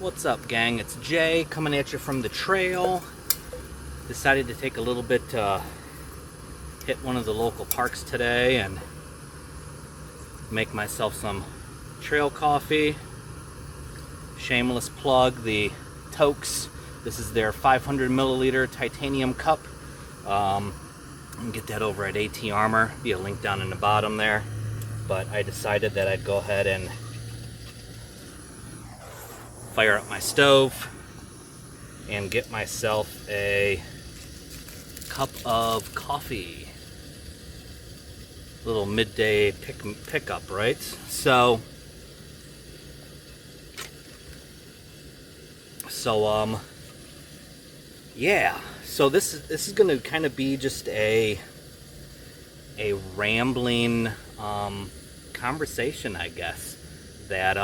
What's up, gang? It's Jay coming at you from the trail. Decided to take a little bit to hit one of the local parks today and make myself some trail coffee. Shameless plug, the Toaks. This is their 500 milliliter titanium cup. You can get that over at AT Armor. Be a link down in the bottom there. But I decided that I'd go ahead and fire up my stove and get myself a cup of coffee. Little midday pickup, right? So yeah. So this is going to kind of be just a rambling conversation, I guess, that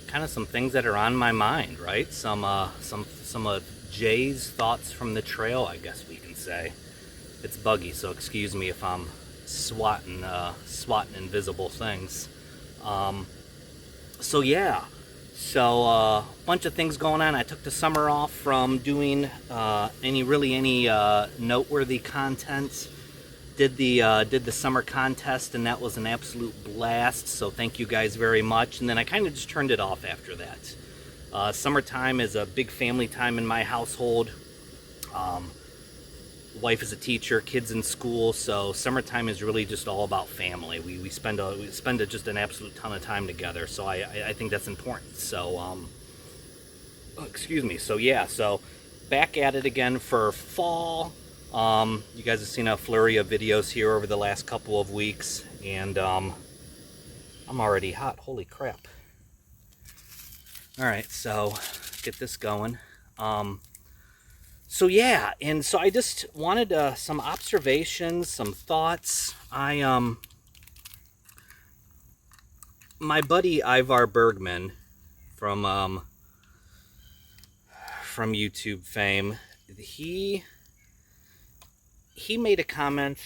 kind of some things that are on my mind, right? Some of Jay's thoughts from the trail, I guess we can say. It's buggy, so excuse me if I'm swatting invisible things. So yeah, a bunch of things going on. I took the summer off from doing any noteworthy content. Did the summer contest, and that was an absolute blast, so thank you guys very much. And then I kind of just turned it off after that. Summertime is a big family time in my household. Wife is a teacher, kids in school, so summertime is really just all about family. We spend just an absolute ton of time together, so I think that's important. So excuse me. So yeah, so back at it again for fall. You guys have seen a flurry of videos here over the last couple of weeks, and I'm already hot. Holy crap. Alright, so get this going. So yeah, and so I just wanted some observations, some thoughts. My buddy Ivar Bergman from YouTube fame, he made a comment,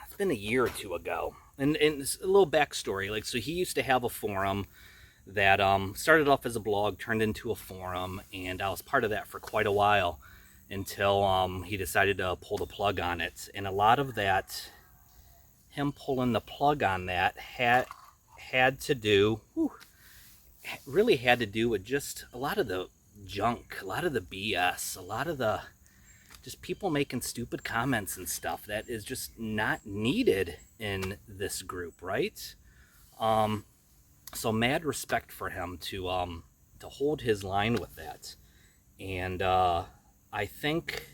it's been a year or two ago, and it's a little backstory. Like, so he used to have a forum that started off as a blog, turned into a forum, and I was part of that for quite a while until he decided to pull the plug on it. And a lot of that, him pulling the plug on that, really had to do with just a lot of the junk, a lot of the BS, a lot of the just people making stupid comments and stuff that is just not needed in this group, right? So mad respect for him to hold his line with that. And I think,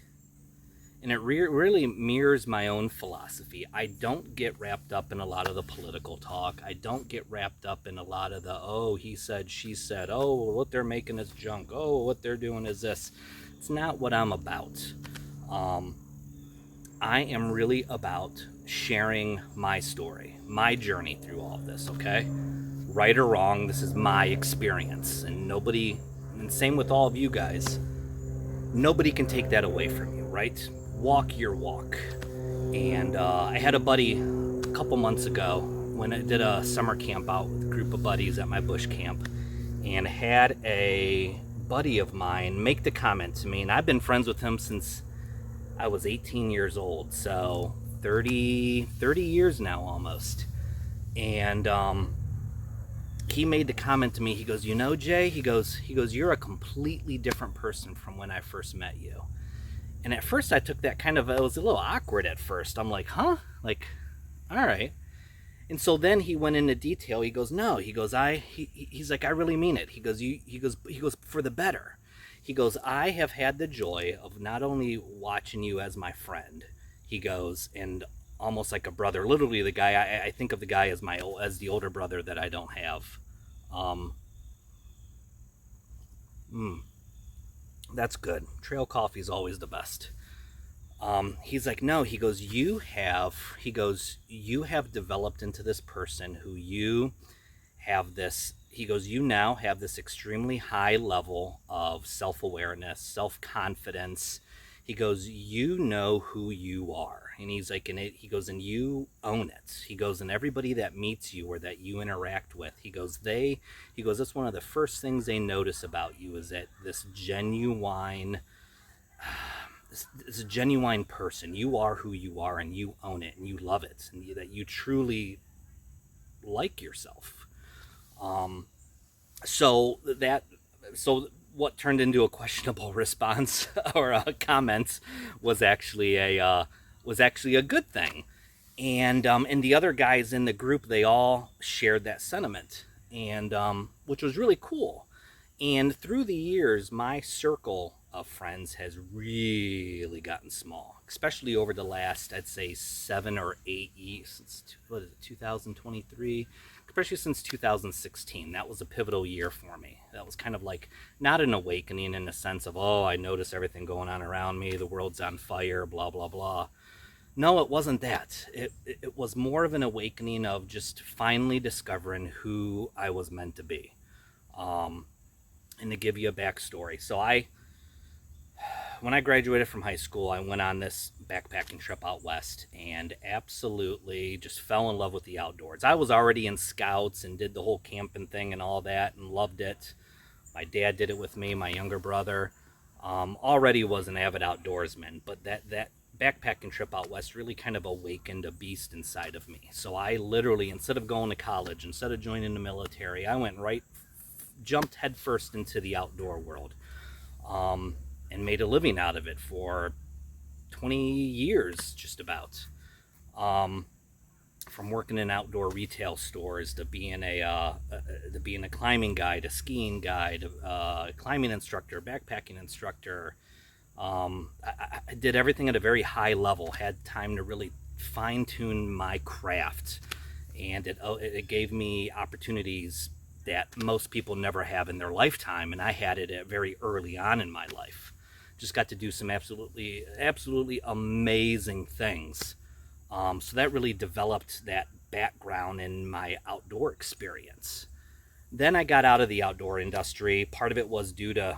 and it really mirrors my own philosophy. I don't get wrapped up in a lot of the political talk. I don't get wrapped up in a lot of the, oh, he said, she said, oh, what they're making is junk, oh, what they're doing is this. It's not what I'm about. I am really about sharing my story, my journey through all of this, okay? Right or wrong, this is my experience, and same with all of you guys, nobody can take that away from you, right? Walk your walk. And I had a buddy a couple months ago when I did a summer camp out with a group of buddies at my bush camp, and had a buddy of mine make the comment to me, and I've been friends with him since I was 18 years old, so 30 years now almost. And he made the comment to me. He goes, you know, Jay, he goes, you're a completely different person from when I first met you. And at first I took that it was a little awkward at first. I'm like, huh? Like, all right. And so then he went into detail. He goes, no, he goes, he's like, I really mean it. He goes, for the better. He goes, I have had the joy of not only watching you as my friend, he goes, and almost like a brother. Literally, the guy, I think of the guy as the older brother that I don't have. That's good. Trail coffee is always the best. He's like, no, he goes, you have developed into this person who you have this, he goes, you now have this extremely high level of self-awareness, self-confidence. He goes, you know who you are. And he's like, he goes, and you own it. He goes, and everybody that meets you or that you interact with, he goes, that's one of the first things they notice about you is that this genuine person. You are who you are, and you own it, and you love it, and that you truly like yourself. So what turned into a questionable response or a comment was actually a good thing. And the other guys in the group, they all shared that sentiment, and which was really cool. And through the years, my circle of friends has really gotten small, especially over the last, I'd say, 7 or 8 years, since, 2023, especially since 2016. That was a pivotal year for me. That was kind of like not an awakening in the sense of, oh, I notice everything going on around me, the world's on fire, blah, blah, blah. No, it wasn't that. It was more of an awakening of just finally discovering who I was meant to be. And to give you a backstory, so when I graduated from high school, I went on this backpacking trip out west and absolutely just fell in love with the outdoors. I was already in scouts and did the whole camping thing and all that and loved it. My dad did it with me, my younger brother. Already was an avid outdoorsman, but that backpacking trip out west really kind of awakened a beast inside of me. So I literally, instead of going to college, instead of joining the military, I jumped headfirst into the outdoor world, and made a living out of it for 20 years, just about. From working in outdoor retail stores to being a climbing guide, a skiing guide, climbing instructor, backpacking instructor. I did everything at a very high level. Had time to really fine tune my craft, and it gave me opportunities that most people never have in their lifetime, and I had it very early on in my life. Just got to do some absolutely amazing things. So that really developed that background in my outdoor experience. Then I got out of the outdoor industry. Part of it was due to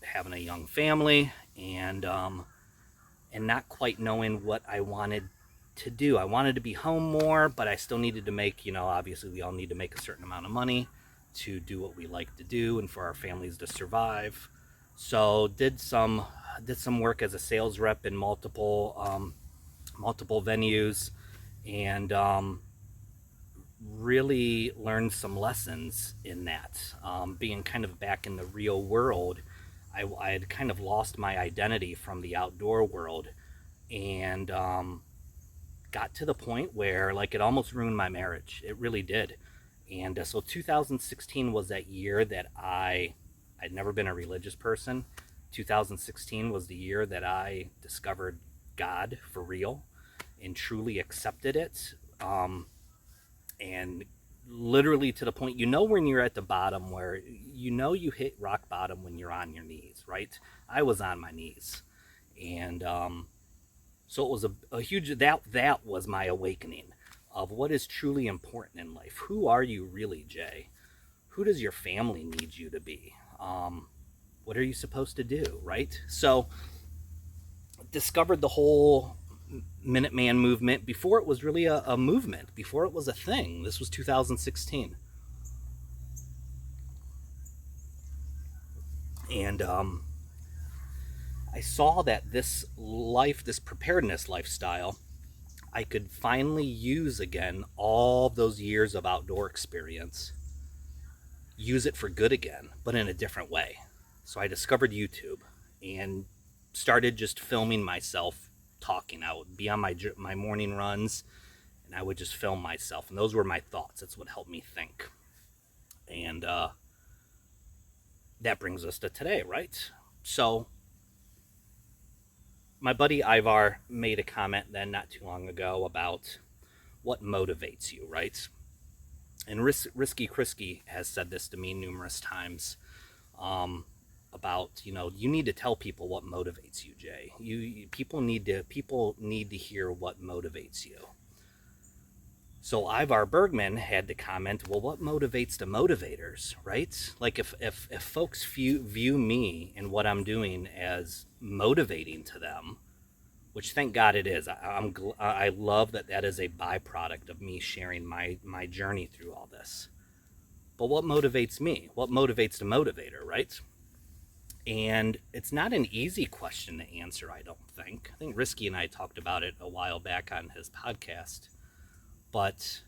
having a young family and not quite knowing what I wanted to do. I wanted to be home more, but I still needed to make, obviously we all need to make a certain amount of money to do what we like to do and for our families to survive. So did some work as a sales rep in multiple venues, and really learned some lessons in that. Being kind of back in the real world, I had kind of lost my identity from the outdoor world, and got to the point where it almost ruined my marriage. It really did. And so 2016 was that year that I'd never been a religious person. 2016 was the year that I discovered God for real and truly accepted it. And literally to the point, when you're at the bottom, where you hit rock bottom when you're on your knees, right? I was on my knees. And so it was a huge, that was my awakening of what is truly important in life. Who are you really, Jay? Who does your family need you to be? What are you supposed to do, right? So discovered the whole Minuteman movement before it was really a movement, before it was a thing. This was 2016. And I saw that this preparedness lifestyle, I could finally use again all those years of outdoor experience, use it for good again, but in a different way. So I discovered YouTube and started just filming myself talking. I would be on my morning runs, and I would just film myself, and those were my thoughts. That's what helped me think. And that brings us to today, right? So my buddy Ivar made a comment then not too long ago about what motivates you, right? And Risky Krisky has said this to me numerous times, about, you need to tell people what motivates you, Jay. People need to hear what motivates you. So Ivar Bergman had to comment, well, what motivates the motivators, right? If folks view me and what I'm doing as motivating to them, which thank God it is. I love that that is a byproduct of me sharing my journey through all this. But what motivates me? What motivates the motivator, right? And it's not an easy question to answer, I don't think. I think Risky and I talked about it a while back on his podcast. But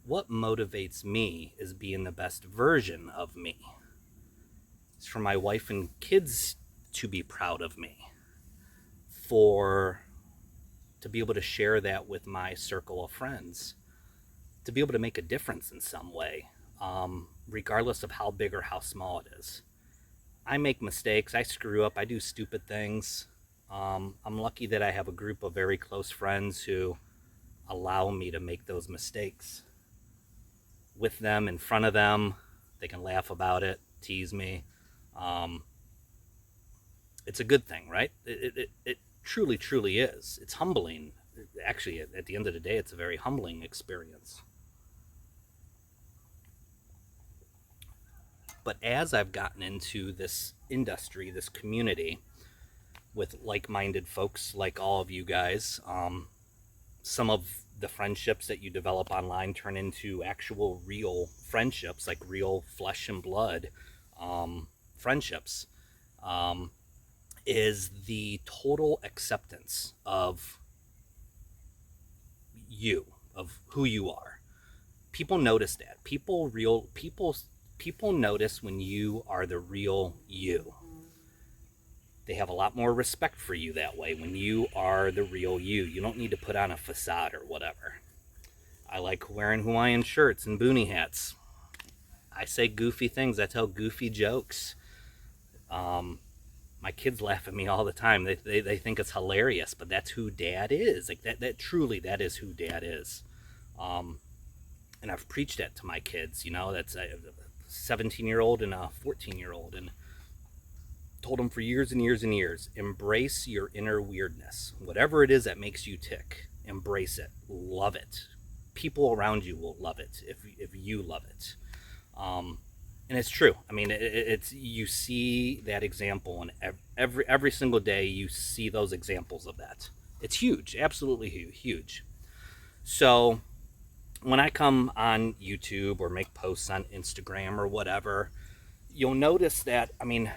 what motivates me is being the best version of me. It's for my wife and kids to be proud of me, to be able to share that with my circle of friends, to be able to make a difference in some way, regardless of how big or how small it is. I make mistakes, I screw up, I do stupid things. I'm lucky that I have a group of very close friends who allow me to make those mistakes with them, in front of them. They can laugh about it, tease me. It's a good thing, right? It truly, truly is. It's humbling. Actually, at the end of the day, it's a very humbling experience. But as I've gotten into this industry, this community, with like-minded folks like all of you guys, some of the friendships that you develop online turn into actual real friendships, like real flesh and blood friendships, is the total acceptance of you, of who you are. People notice that. People notice when you are the real you. They have a lot more respect for you that way when you are the real you. You don't need to put on a facade or whatever. I like wearing Hawaiian shirts and boonie hats. I say goofy things. I tell goofy jokes. My kids laugh at me all the time. They think it's hilarious, but that's who Dad is. Like that truly, that is who Dad is. And I've preached that to my kids. That's a 17-year-old and a 14-year-old, and told them for years and years and years, embrace your inner weirdness. Whatever it is that makes you tick, embrace it, love it. People around you will love it if you love it. And it's true. I mean, it's you see that example, and every single day you see those examples of that. It's huge, absolutely huge. So when I come on YouTube or make posts on Instagram or whatever, you'll notice that, I mean,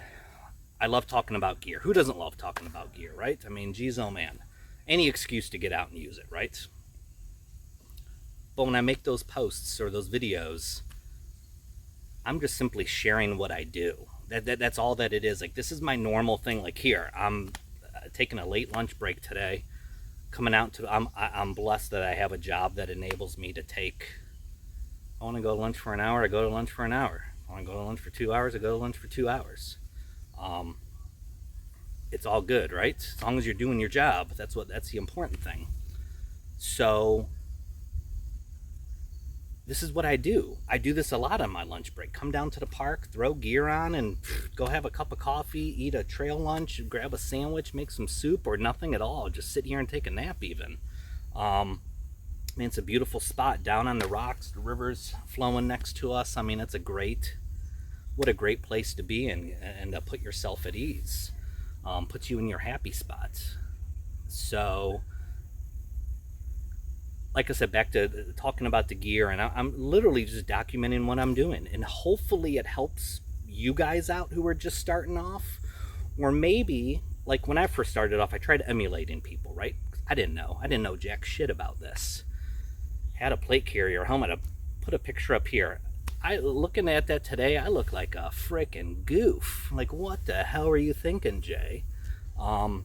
I love talking about gear. Who doesn't love talking about gear, right? I mean, geez, oh man. Any excuse to get out and use it, right? But when I make those posts or those videos, I'm just simply sharing what I do. That's all that it is. Like, this is my normal thing. Like, here, I'm taking a late lunch break today. I'm blessed that I have a job that enables me to take, I want to go to lunch for an hour, I go to lunch for an hour. I want to go to lunch for 2 hours, I go to lunch for 2 hours. It's all good, right? As long as you're doing your job, that's the important thing. So this is what I do. I do this a lot on my lunch break. Come down to the park, throw gear on, and go have a cup of coffee, eat a trail lunch, grab a sandwich, make some soup, or nothing at all. Just sit here and take a nap even. It's a beautiful spot down on the rocks. The river's flowing next to us. I mean, what a great place to be in, and put yourself at ease. Puts you in your happy spot. So, like I said, back to talking about the gear, and I'm literally just documenting what I'm doing, and hopefully it helps you guys out who are just starting off. Or maybe, like when I first started off, I tried emulating people, right? I didn't know jack shit about this. Had a plate carrier helmet. I put a picture up here. Looking at that today, I look like a frickin' goof. Like, what the hell are you thinking, Jay? So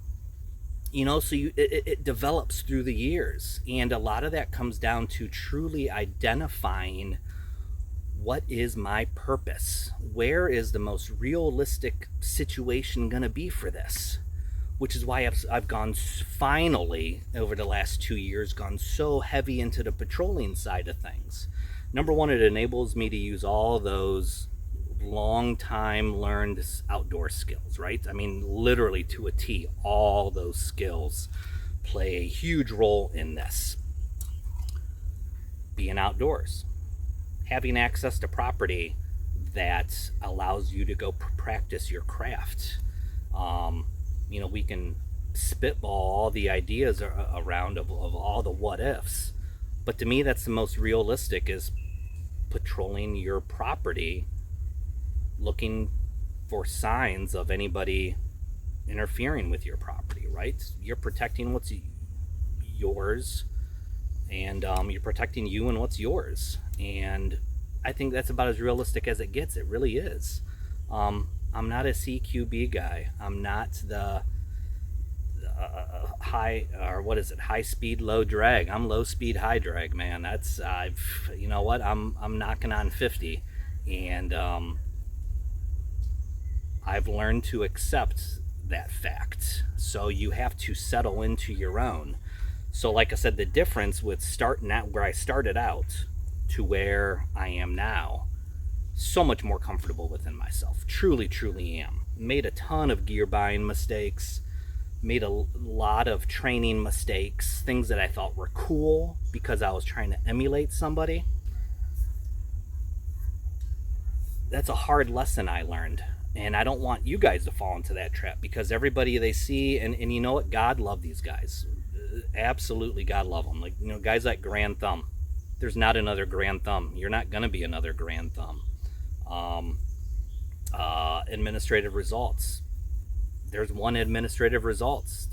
it develops through the years, and a lot of that comes down to truly identifying what is my purpose. Where is the most realistic situation going to be for this? Which is why I've gone finally over the last 2 years, gone so heavy into the patrolling side of things. Number one, it enables me to use all those long time learned outdoor skills, right? I mean, literally to a T, all those skills play a huge role in this. Being outdoors, having access to property that allows you to go practice your craft. We can spitball all the ideas around of all the what ifs. But to me, that's the most realistic, is patrolling your property, looking for signs of anybody interfering with your property, right? You're protecting what's yours, and you're protecting you and what's yours. And I think that's about as realistic as it gets. It really is. I'm not a CQB guy. I'm not the high, or what is it, high speed low drag. I'm low speed high drag, man. That's you know what, I'm knocking on 50, and I've learned to accept that fact. So you have to settle into your own. So like I said, the difference with starting out where I started out to where I am now, so much more comfortable within myself. Truly am. Made a ton of gear buying mistakes, made a lot of training mistakes, things that I thought were cool because I was trying to emulate somebody. That's a hard lesson I learned. And I don't want you guys to fall into that trap, because everybody they see, and you know what? God love these guys. Absolutely, God love them. Like, you know, guys like Grand Thumb. There's not another Grand Thumb. You're not going to be another Grand Thumb. Administrative results. There's one administrative results.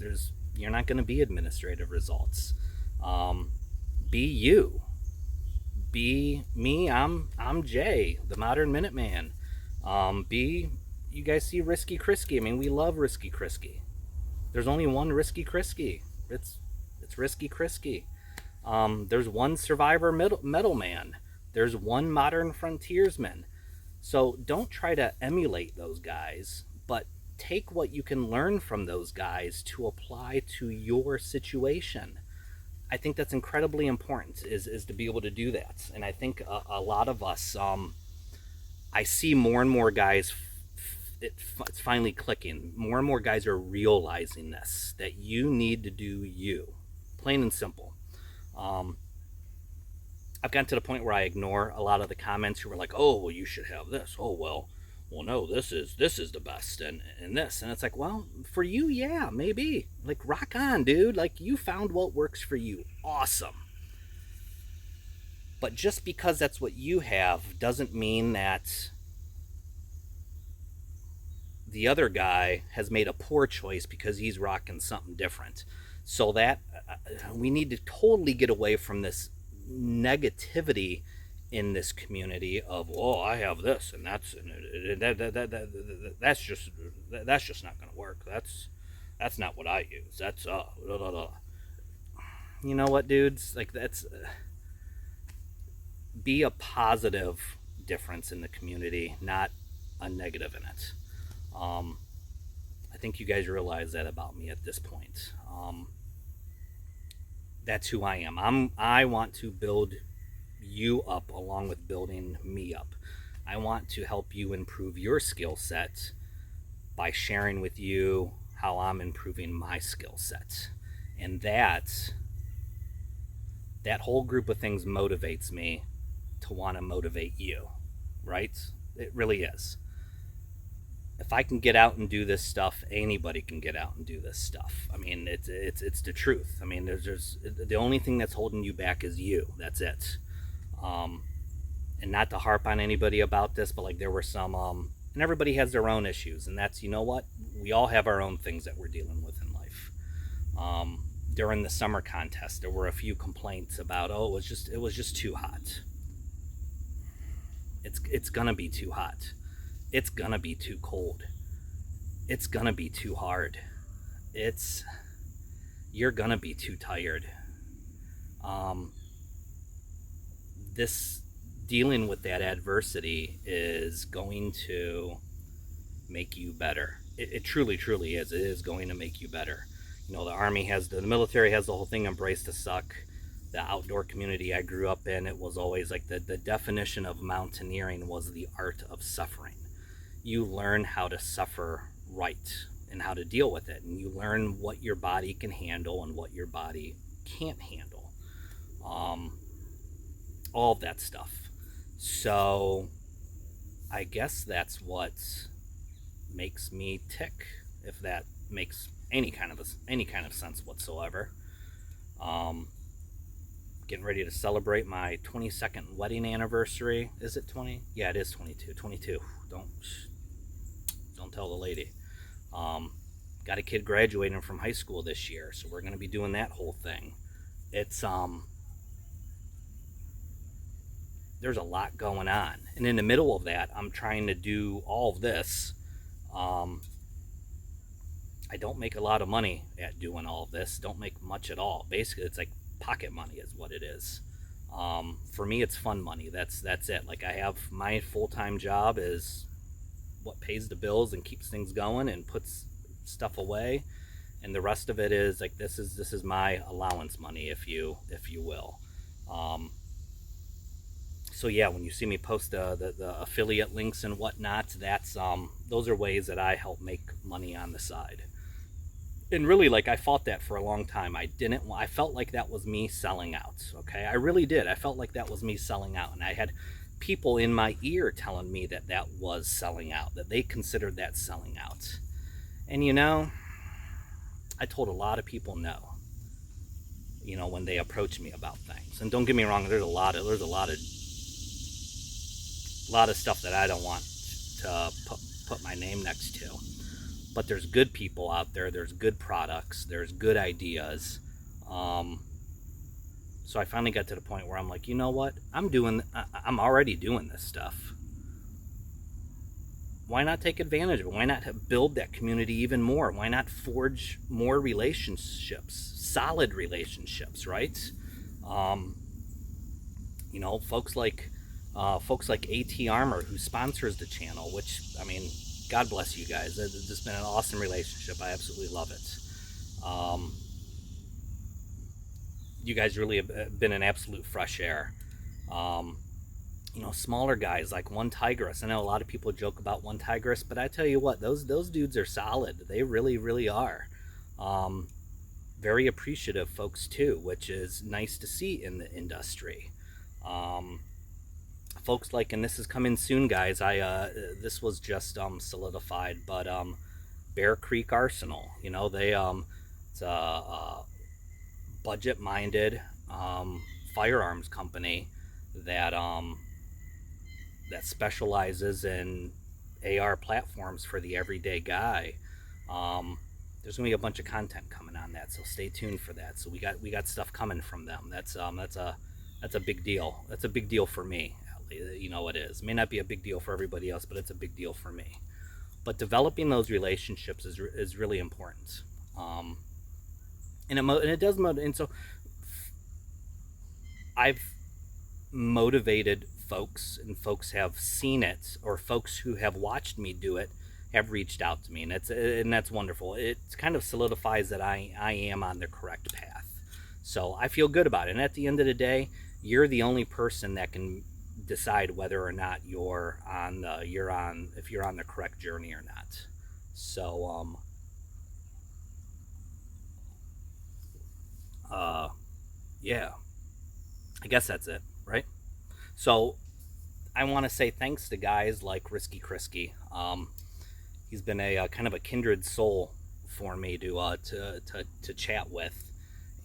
You're not going to be administrative results. Be you. Be me. I'm Jay, the Modern Minuteman. You guys see Risky Krisky. I mean, we love Risky Krisky. There's only one Risky Krisky. It's Risky Krisky. There's one Survivor Metal Man. There's one Modern Frontiersman. So don't try to emulate those guys, but take what you can learn from those guys to apply to your situation. I think that's incredibly important, is to be able to do that. And I think a lot of us, I see more and more guys, it's finally clicking. More and more guys are realizing this, that you need to do you. Plain and simple. I've gotten to the point where I ignore a lot of the comments who were like, oh, well, you should have this. Oh, well, no, this is the best, and this. And it's like, well, for you, yeah, maybe. Like, rock on, dude. Like, you found what works for you. Awesome. But just because that's what you have doesn't mean that the other guy has made a poor choice because he's rocking something different. So that we need to totally get away from this negativity in this community of, oh, I have this, and that's just not going to work. That's not what I use. That's blah, blah, blah. You know what, dudes? Like, that's be a positive difference in the community, not a negative in it. I think you guys realize that about me at this point. That's who I am. I want to build you up along with building me up. I want to help you improve your skill set by sharing with you how I'm improving my skill set. And that whole group of things motivates me to want to motivate you, right? It really is. If I can get out and do this stuff, anybody can get out and do this stuff. I mean, it's the truth. I mean, there's the only thing that's holding you back is you. That's it. And not to harp on anybody about this, but like, there were some, and everybody has their own issues, and that's, you know what? We all have our own things that we're dealing with in life. During the summer contest, there were a few complaints about, oh, it was just too hot. It's gonna be too hot. It's gonna be too cold. It's gonna be too hard. You're gonna be too tired. This dealing with that adversity is going to make you better. It truly is. It is going to make you better. You know, the military has the whole thing, embrace the suck. The outdoor community I grew up in, it was always like the definition of mountaineering was the art of suffering. You learn how to suffer right and how to deal with it, and you learn what your body can handle and what your body can't handle. All of that stuff. So I guess that's what makes me tick, if that makes any kind of sense whatsoever. Um, Getting ready to celebrate my 22nd wedding anniversary. Is it 20? Yeah, it is 22. 22. Don't tell the lady. Um, got a kid graduating from high school this year, so we're going to be doing that whole thing. It's there's a lot going on, and in the middle of that, I'm trying to do all of this. Um, I don't make a lot of money at doing all of this. Don't make much at all. Basically, it's like pocket money is what it is. For me, it's fun money. That's it. Like I have my full time job is what pays the bills and keeps things going and puts stuff away, and the rest of it is like this is my allowance money, if you will. Um, so yeah, when you see me post the affiliate links and whatnot, that's those are ways that I help make money on the side. And really, like, I fought that for a long time. I felt like that was me selling out. Okay, I really did. I felt like that was me selling out, and I had people in my ear telling me that that was selling out, that they considered that selling out. And I told a lot of people no, when they approach me about things. And don't get me wrong, there's a lot of stuff that I don't want to put my name next to. But there's good people out there. There's good products. There's good ideas. Um, so I finally got to the point where I'm like, you know what? I'm already doing this stuff. Why not take advantage of it? Why not build that community even more? Why not forge more relationships, solid relationships, right? Um, folks like AT Armor, who sponsors the channel, which, I mean, God bless you guys. It's just been an awesome relationship. I absolutely love it. You guys really have been an absolute fresh air. Um, Smaller guys like One Tigress. I know a lot of people joke about One Tigress, but I tell you what, those dudes are solid. They really, really are. Um, Very appreciative folks too, which is nice to see in the industry. Um, Folks like, and this is coming soon, guys. This was just solidified, but Bear Creek Arsenal. It's a budget-minded firearms company that that specializes in AR platforms for the everyday guy. There's gonna be a bunch of content coming on that, so stay tuned for that. So we got stuff coming from them. That's a big deal. That's a big deal for me. It is. It may not be a big deal for everybody else, but it's a big deal for me. But developing those relationships is really important. And it does motivate. And so I've motivated folks, and folks have seen it, or folks who have watched me do it have reached out to me, and that's wonderful. It kind of solidifies that I am on the correct path. So I feel good about it. And at the end of the day, you're the only person that can decide whether or not if you're on the correct journey or not. So yeah, I guess that's it, right? So I want to say thanks to guys like Risky Krisky. He's been a kind of a kindred soul for me to chat with,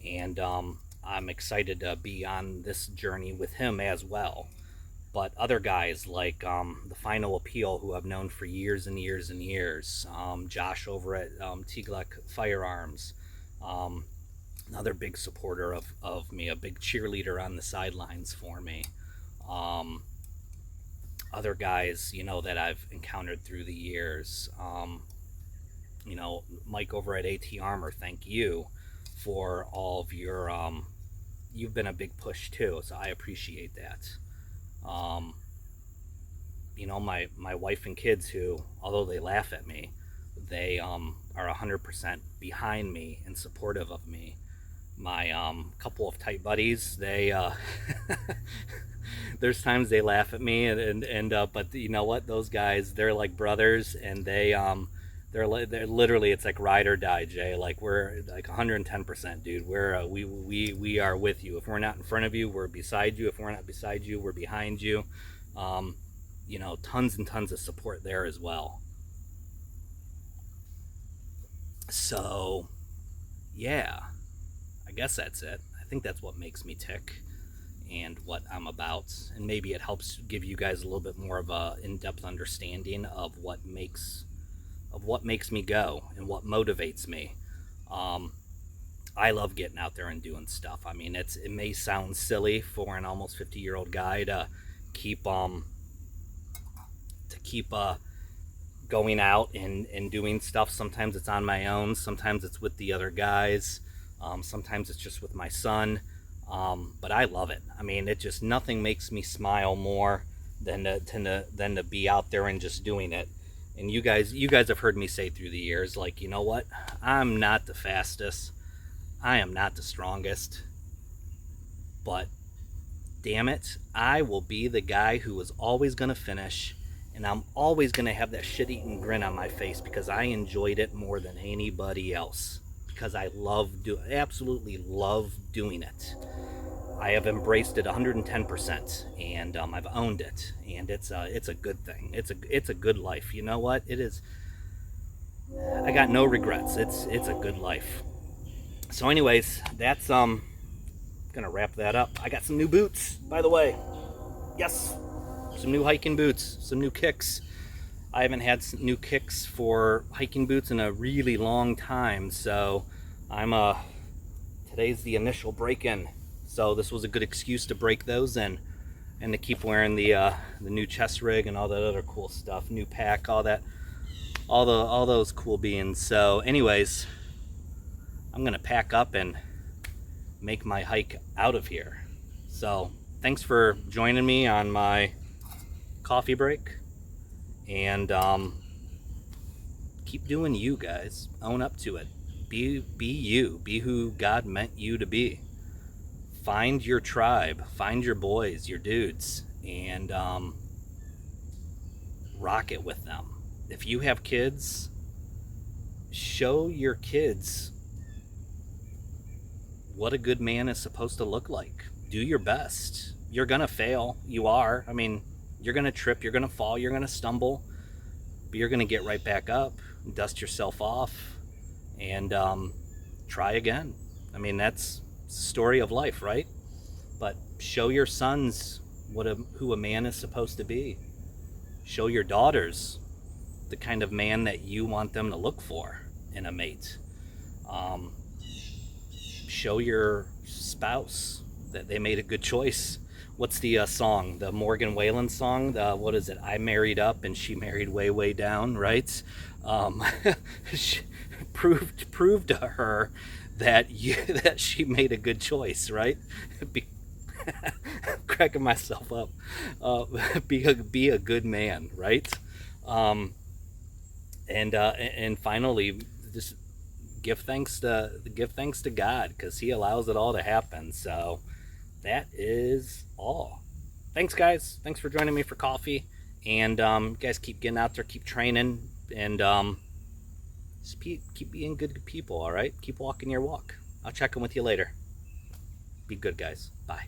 and I'm excited to be on this journey with him as well. But other guys like the Final Appeal, who I've known for years and years and years, Josh over at Tiglek Firearms, another big supporter of me, a big cheerleader on the sidelines for me. Other guys, that I've encountered through the years. Mike over at AT Armor, thank you for all of your. You've been a big push too, so I appreciate that. My wife and kids, who, although they laugh at me, they are 100% behind me and supportive of me. My couple of tight buddies, they there's times they laugh at me, and but you know what, those guys, they're like brothers, and they're literally, it's like ride or die, Jay. Like, we're like 110%, dude. We are with you. If we're not in front of you, we're beside you. If we're not beside you, we're behind you. Tons and tons of support there as well. So, yeah, I guess that's it. I think that's what makes me tick and what I'm about. And maybe it helps give you guys a little bit more of a in-depth understanding of what makes me go and what motivates me. Um, I love getting out there and doing stuff. I mean, it may sound silly for an almost 50-year-old guy to keep to keep going out and doing stuff. Sometimes it's on my own. Sometimes it's with the other guys. Sometimes it's just with my son. But I love it. I mean, it just nothing makes me smile more than to be out there and just doing it. And you guys have heard me say through the years, like, you know what? I'm not the fastest. I am not the strongest. But damn it, I will be the guy who is always going to finish, and I'm always going to have that shit-eating grin on my face because I enjoyed it more than anybody else, because I absolutely love doing it. I have embraced it 110%, and I've owned it, and it's a good thing. It's a good life. You know what? It is. I got no regrets. It's a good life. So, anyways, that's gonna wrap that up. I got some new boots, by the way. Yes, some new hiking boots, some new kicks. I haven't had new kicks for hiking boots in a really long time, so I'm today's the initial break-in. So this was a good excuse to break those in and to keep wearing the new chest rig and all that other cool stuff, new pack, all that, all those cool beans. So, anyways, I'm gonna pack up and make my hike out of here. So, thanks for joining me on my coffee break, and keep doing you guys. Own up to it. Be you. Be who God meant you to be. Find your tribe. Find your boys, your dudes, and rock it with them. If you have kids, show your kids what a good man is supposed to look like. Do your best. You're gonna fail. You are. I mean, you're gonna trip, you're gonna fall, you're gonna stumble, but you're gonna get right back up, dust yourself off, and try again. I mean, that's the story of life, right? But show your sons who a man is supposed to be. Show your daughters the kind of man that you want them to look for in a mate. Um, Show your spouse that they made a good choice. What's the song? The Morgan Wallen song? What is it? I married up and she married way, way down, right? Um, prove to her that that she made a good choice, right? Be, cracking myself up. Be a good man, right? And finally, just give thanks to God, because He allows it all to happen. So that is all. Thanks, guys. Thanks for joining me for coffee. And you guys keep getting out there, keep training, and just keep being good people. All right, keep walking your walk. I'll check in with you later. Be good, guys. Bye.